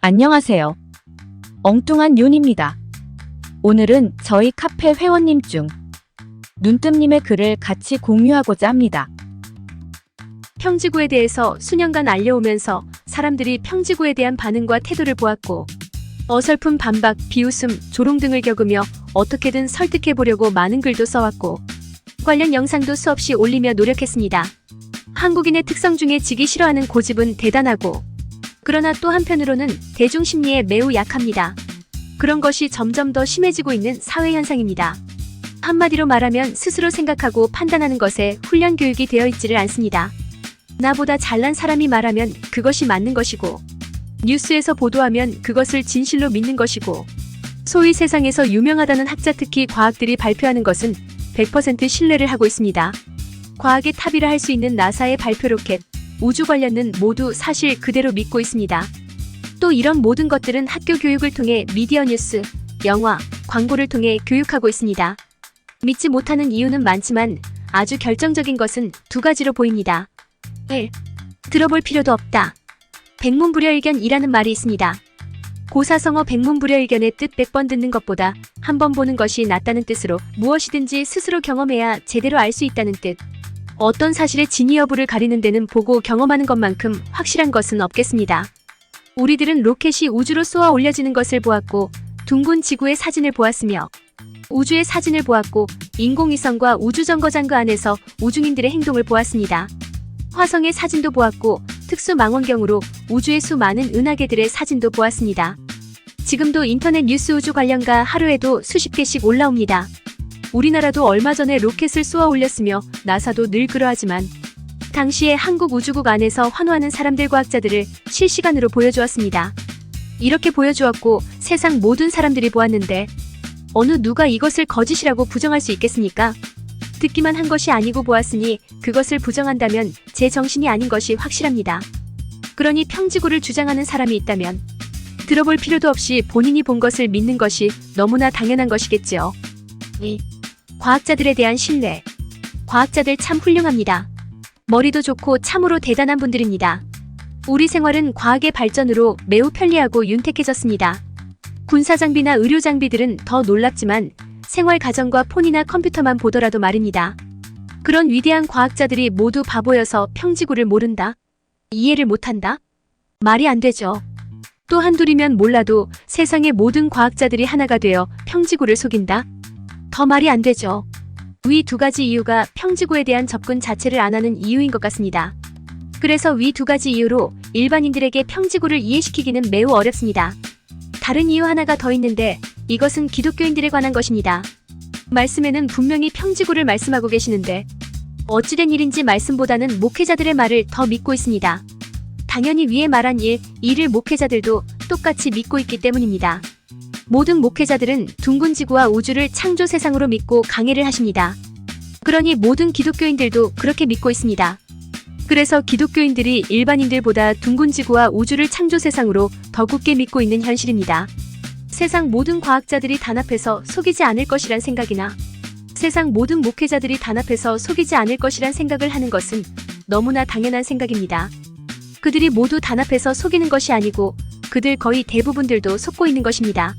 안녕하세요. 엉뚱한 윤입니다. 오늘은 저희 카페 회원님 중 눈뜸님의 글을 같이 공유하고자 합니다. 평지구에 대해서 수년간 알려오면서 사람들이 평지구에 대한 반응과 태도를 보았고 어설픈 반박, 비웃음, 조롱 등을 겪으며 어떻게든 설득해보려고 많은 글도 써왔고 관련 영상도 수없이 올리며 노력했습니다. 한국인의 특성 중에 지기 싫어하는 고집은 대단하고 그러나 또 한편으로는 대중심리에 매우 약합니다. 그런 것이 점점 더 심해지고 있는 사회현상입니다. 한마디로 말하면 스스로 생각하고 판단하는 것에 훈련 교육이 되어 있지를 않습니다. 나보다 잘난 사람이 말하면 그것이 맞는 것이고 뉴스에서 보도하면 그것을 진실로 믿는 것이고 소위 세상에서 유명하다는 학자 특히 과학들이 발표하는 것은 100% 신뢰를 하고 있습니다. 과학의 탑이라 할 수 있는 나사의 발표 로켓, 우주 관련은 모두 사실 그대로 믿고 있습니다. 또 이런 모든 것들은 학교 교육을 통해 미디어 뉴스, 영화, 광고를 통해 교육하고 있습니다. 믿지 못하는 이유는 많지만 아주 결정적인 것은 두 가지로 보입니다. 1. 들어볼 필요도 없다. 백문불여일견이라는 말이 있습니다. 고사성어 백문불여일견의 뜻 100번 듣는 것보다 한 번 보는 것이 낫다는 뜻으로 무엇이든지 스스로 경험해야 제대로 알 수 있다는 뜻. 어떤 사실의 진위 여부를 가리는 데는 보고 경험하는 것만큼 확실한 것은 없겠습니다. 우리들은 로켓이 우주로 쏘아 올려지는 것을 보았고 둥근 지구의 사진을 보았으며 우주의 사진을 보았고 인공위성과 우주정거장 안에서 우중인들의 행동을 보았습니다. 화성의 사진도 보았고 특수망원경으로 우주의 수많은 은하계들의 사진도 보았습니다. 지금도 인터넷 뉴스 우주 관련가 하루에도 수십 개씩 올라옵니다. 우리나라도 얼마 전에 로켓을 쏘아 올렸으며 나사도 늘 그러하지만 당시에 한국 우주국 안에서 환호하는 사람들 과학자들을 실시간으로 보여주었습니다. 이렇게 보여주었고 세상 모든 사람들이 보았는데 어느 누가 이것을 거짓이라고 부정할 수 있겠습니까? 듣기만 한 것이 아니고 보았으니 그것을 부정한다면 제 정신이 아닌 것이 확실합니다. 그러니 평지구를 주장하는 사람이 있다면 들어볼 필요도 없이 본인이 본 것을 믿는 것이 너무나 당연한 것이겠지요. 2. 과학자들에 대한 신뢰. 과학자들 참 훌륭합니다. 머리도 좋고 참으로 대단한 분들입니다. 우리 생활은 과학의 발전으로 매우 편리하고 윤택해졌습니다. 군사장비나 의료장비들은 더 놀랍지만 생활 가전과 폰이나 컴퓨터만 보더라도 말입니다. 그런 위대한 과학자들이 모두 바보여서 평지구를 모른다? 이해를 못한다? 말이 안 되죠. 또 한둘이면 몰라도 세상의 모든 과학자들이 하나가 되어 평지구를 속인다? 더 말이 안 되죠. 위 두 가지 이유가 평지구에 대한 접근 자체를 안 하는 이유인 것 같습니다. 그래서 위 두 가지 이유로 일반인들에게 평지구를 이해시키기는 매우 어렵습니다. 다른 이유 하나가 더 있는데 이것은 기독교인들에 관한 것입니다. 말씀에는 분명히 평지구를 말씀하고 계시는데 어찌된 일인지 말씀보다는 목회자들의 말을 더 믿고 있습니다. 당연히 위에 말한 일을 목회자들도 똑같이 믿고 있기 때문입니다. 모든 목회자들은 둥근 지구와 우주를 창조 세상으로 믿고 강해를 하십니다. 그러니 모든 기독교인들도 그렇게 믿고 있습니다. 그래서 기독교인들이 일반인들보다 둥근 지구와 우주를 창조 세상으로 더 굳게 믿고 있는 현실입니다. 세상 모든 과학자들이 단합해서 속이지 않을 것이란 생각이나 세상 모든 목회자들이 단합해서 속이지 않을 것이란 생각을 하는 것은 너무나 당연한 생각입니다. 그들이 모두 단합해서 속이는 것이 아니고 그들 거의 대부분들도 속고 있는 것입니다.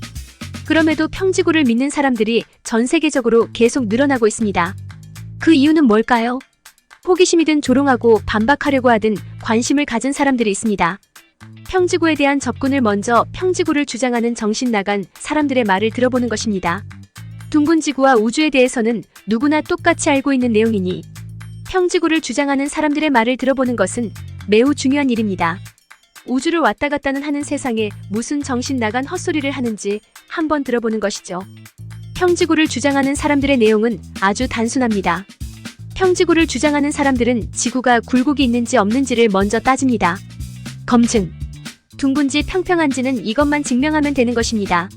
그럼에도 평지구를 믿는 사람들이 전 세계적으로 계속 늘어나고 있습니다. 그 이유는 뭘까요? 호기심이든 조롱하고 반박하려고 하든 관심을 가진 사람들이 있습니다. 평지구에 대한 접근을 먼저 평지구를 주장하는 정신 나간 사람들의 말을 들어보는 것입니다. 둥근 지구와 우주에 대해서는 누구나 똑같이 알고 있는 내용이니 평지구를 주장하는 사람들의 말을 들어보는 것은 매우 중요한 일입니다. 우주를 왔다 갔다는 하는 세상에 무슨 정신 나간 헛소리를 하는지 한번 들어보는 것이죠. 평지구를 주장하는 사람들의 내용은 아주 단순합니다. 평지구를 주장하는 사람들은 지구가 굴곡이 있는지 없는지를 먼저 따집니다. 검증. 둥근지 평평한지는 이것만 증명하면 되는 것입니다.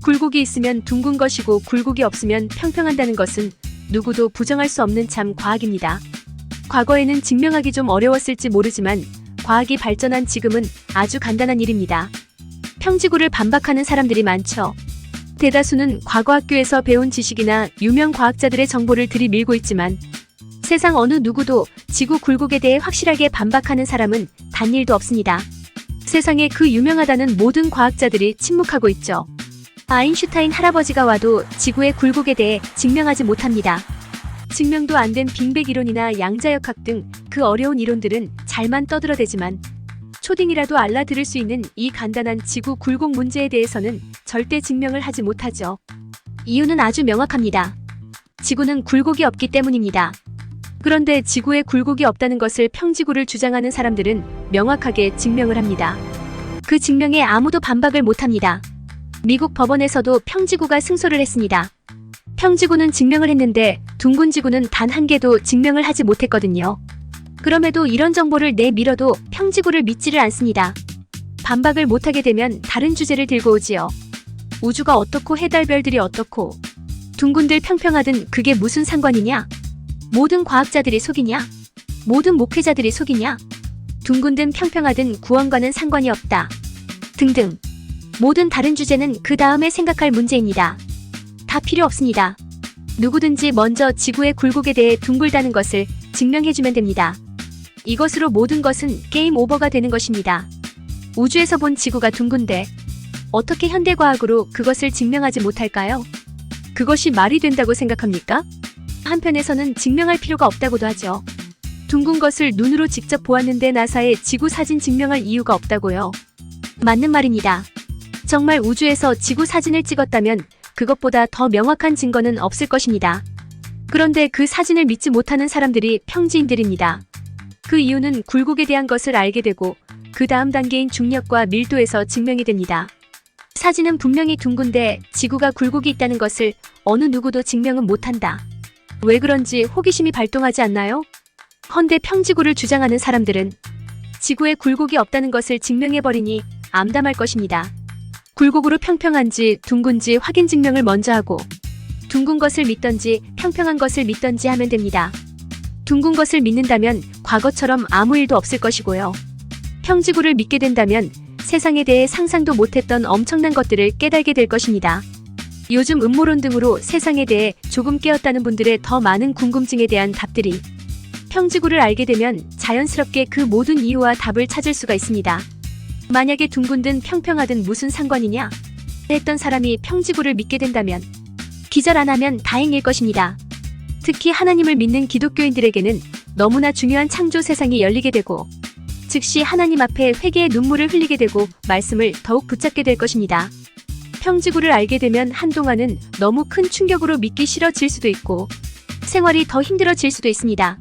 굴곡이 있으면 둥근 것이고 굴곡이 없으면 평평한다는 것은 누구도 부정할 수 없는 참 과학입니다. 과거에는 증명하기 좀 어려웠을지 모르지만 과학이 발전한 지금은 아주 간단한 일입니다. 평지구를 반박하는 사람들이 많죠. 대다수는 과거 학교에서 배운 지식이나 유명 과학자들의 정보를 들이밀고 있지만 세상 어느 누구도 지구 굴곡에 대해 확실하게 반박하는 사람은 단 1도 없습니다. 세상에 그 유명하다는 모든 과학자들이 침묵하고 있죠. 아인슈타인 할아버지가 와도 지구의 굴곡에 대해 증명하지 못합니다. 증명도 안 된 빙백 이론이나 양자역학 등 그 어려운 이론들은 잘만 떠들어대지만 초딩이라도 알아들을 수 있는 이 간단한 지구 굴곡 문제에 대해서는 절대 증명을 하지 못하죠. 이유는 아주 명확합니다. 지구는 굴곡이 없기 때문입니다. 그런데 지구에 굴곡이 없다는 것을 평지구를 주장하는 사람들은 명확하게 증명을 합니다. 그 증명에 아무도 반박을 못합니다. 미국 법원에서도 평지구가 승소를 했습니다. 평지구는 증명을 했는데 둥근 지구는 단 한 개도 증명을 하지 못했거든요. 그럼에도 이런 정보를 내밀어도 평지구를 믿지를 않습니다. 반박을 못하게 되면 다른 주제를 들고 오지요. 우주가 어떻고 해달별들이 어떻고 둥근들 평평하든 그게 무슨 상관이냐? 모든 과학자들이 속이냐? 모든 목회자들이 속이냐? 둥근든 평평하든 구원과는 상관이 없다. 등등. 모든 다른 주제는 그 다음에 생각할 문제입니다. 다 필요 없습니다. 누구든지 먼저 지구의 굴곡에 대해 둥글다는 것을 증명해주면 됩니다. 이것으로 모든 것은 게임 오버가 되는 것입니다. 우주에서 본 지구가 둥근데 어떻게 현대과학으로 그것을 증명하지 못할까요? 그것이 말이 된다고 생각합니까? 한편에서는 증명할 필요가 없다고도 하죠. 둥근 것을 눈으로 직접 보았는데 나사에 지구 사진 증명할 이유가 없다고요. 맞는 말입니다. 정말 우주에서 지구 사진을 찍었다면 그것보다 더 명확한 증거는 없을 것입니다. 그런데 그 사진을 믿지 못하는 사람들이 평지인들입니다. 그 이유는 굴곡에 대한 것을 알게 되고 그 다음 단계인 중력과 밀도에서 증명이 됩니다. 사진은 분명히 둥근데 지구가 굴곡이 있다는 것을 어느 누구도 증명은 못한다. 왜 그런지 호기심이 발동하지 않나요? 헌데 평지구를 주장하는 사람들은 지구에 굴곡이 없다는 것을 증명해버리니 암담할 것입니다. 굴곡으로 평평한지 둥근지 확인 증명을 먼저 하고 둥근 것을 믿던지 평평한 것을 믿던지 하면 됩니다. 둥근 것을 믿는다면 과거처럼 아무 일도 없을 것이고요. 평지구를 믿게 된다면 세상에 대해 상상도 못했던 엄청난 것들을 깨달게 될 것입니다. 요즘 음모론 등으로 세상에 대해 조금 깨었다는 분들의 더 많은 궁금증에 대한 답들이 평지구를 알게 되면 자연스럽게 그 모든 이유와 답을 찾을 수가 있습니다. 만약에 둥근든 평평하든 무슨 상관이냐? 했던 사람이 평지구를 믿게 된다면 기절 안 하면 다행일 것입니다. 특히 하나님을 믿는 기독교인들에게는 너무나 중요한 창조 세상이 열리게 되고 즉시 하나님 앞에 회개의 눈물을 흘리게 되고 말씀을 더욱 붙잡게 될 것입니다. 평지구를 알게 되면 한동안은 너무 큰 충격으로 믿기 싫어질 수도 있고 생활이 더 힘들어질 수도 있습니다.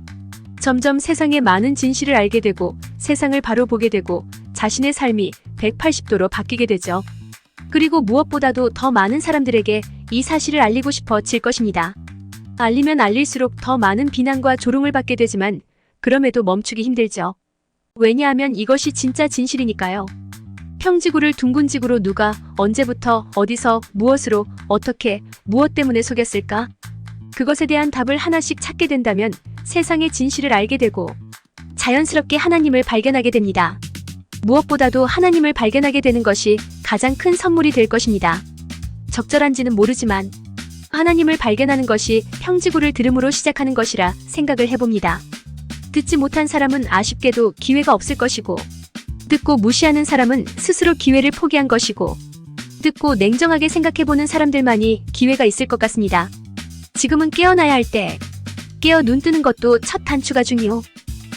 점점 세상의 많은 진실을 알게 되고 세상을 바로 보게 되고 자신의 삶이 180도로 바뀌게 되죠. 그리고 무엇보다도 더 많은 사람들에게 이 사실을 알리고 싶어질 것입니다. 알리면 알릴수록 더 많은 비난과 조롱을 받게 되지만 그럼에도 멈추기 힘들죠. 왜냐하면 이것이 진짜 진실이니까요. 평지구를 둥근 지구로 누가 언제부터 어디서 무엇으로 어떻게 무엇 때문에 속였을까? 그것에 대한 답을 하나씩 찾게 된다면 세상의 진실을 알게 되고 자연스럽게 하나님을 발견하게 됩니다. 무엇보다도 하나님을 발견하게 되는 것이 가장 큰 선물이 될 것입니다. 적절한지는 모르지만 하나님을 발견하는 것이 평지구를 들음으로 시작하는 것이라 생각을 해봅니다. 듣지 못한 사람은 아쉽게도 기회가 없을 것이고 듣고 무시하는 사람은 스스로 기회를 포기한 것이고 듣고 냉정하게 생각해보는 사람들만이 기회가 있을 것 같습니다. 지금은 깨어나야 할 때 깨어 눈 뜨는 것도 첫 단추가 중요.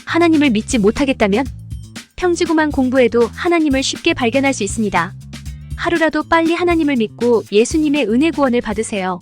하나님을 믿지 못하겠다면 평지구만 공부해도 하나님을 쉽게 발견할 수 있습니다. 하루라도 빨리 하나님을 믿고 예수님의 은혜 구원을 받으세요.